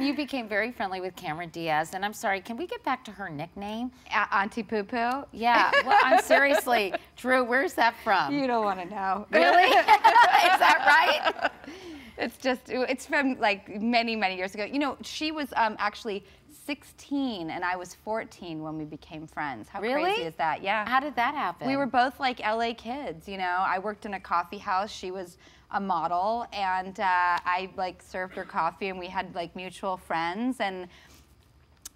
you became very friendly with Cameron Diaz, and I'm sorry, can we get back to her nickname? Auntie Poo Poo? Yeah, well, I'm seriously, Drew, where's that from? You don't want to know. Really? Is that right? It's from like many, many years ago. You know, she was actually 16 and I was 14 when we became friends. How crazy is that? Yeah. How did that happen? We were both like LA kids, you know. I worked in a coffee house. She was a model, and I like served her coffee, and we had like mutual friends, and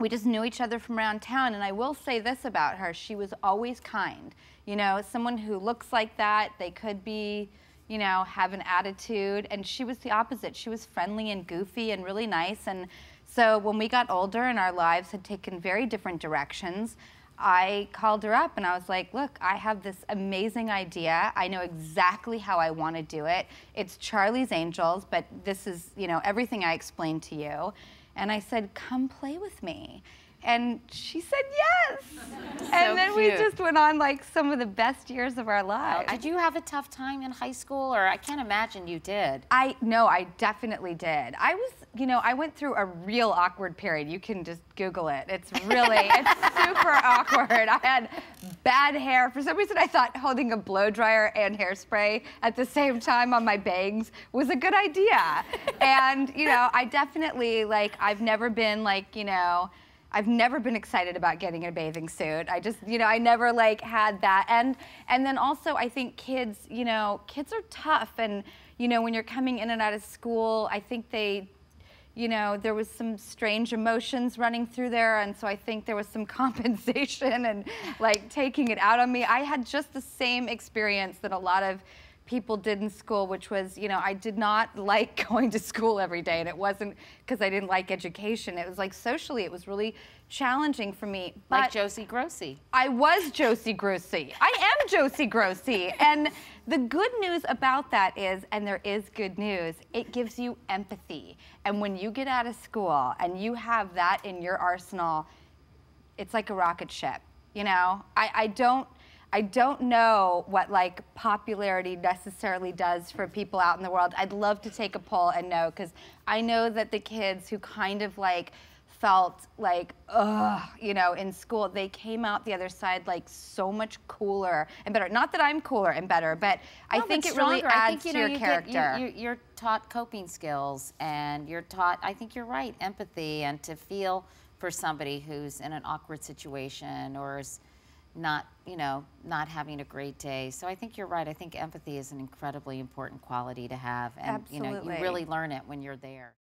we just knew each other from around town. And I will say this about her: she was always kind. You know, someone who looks like that, they could be, you know, have an attitude, and she was the opposite. She was friendly and goofy and really nice. And so when we got older and our lives had taken very different directions, I called her up and I was like, look, I have this amazing idea. I know exactly how I want to do it. It's Charlie's Angels, but this is, you know, everything I explained to you. And I said, come play with me. And she said yes. And then we just went on like some of the best years of our lives. Did you have a tough time in high school, or I can't imagine you did? No, I definitely did. I was, you know, I went through a real awkward period. You can just Google it. It's really, it's super awkward. I had bad hair. For some reason, I thought holding a blow dryer and hairspray at the same time on my bangs was a good idea. And, you know, I definitely, like, I've never been like, you know, I've never been excited about getting in a bathing suit. I just, you know, I never like had that. And then also I think kids, you know, kids are tough. And, you know, when you're coming in and out of school, I think they, you know, there was some strange emotions running through there. And so I think there was some compensation and like taking it out on me. I had just the same experience that a lot of people did in school, which was, you know, I did not like going to school every day, and it wasn't because I didn't like education. It was like socially, it was really challenging for me. But like Josie Grossi. I was Josie Grossi. I am Josie Grossi. And the good news about that is, and there is good news, it gives you empathy. And when you get out of school and you have that in your arsenal, it's like a rocket ship, you know? I don't know what like popularity necessarily does for people out in the world. I'd love to take a poll and know, because I know that the kids who kind of like felt like, ugh, you know, in school, they came out the other side like so much cooler and better. Not that I'm cooler and better, but I think it really adds to your character. You're taught coping skills, and you're taught, I think you're right, empathy, and to feel for somebody who's in an awkward situation or is not, you know, not having a great day. So I think you're right. I think empathy is an incredibly important quality to have, and you know, you really learn it when you're there.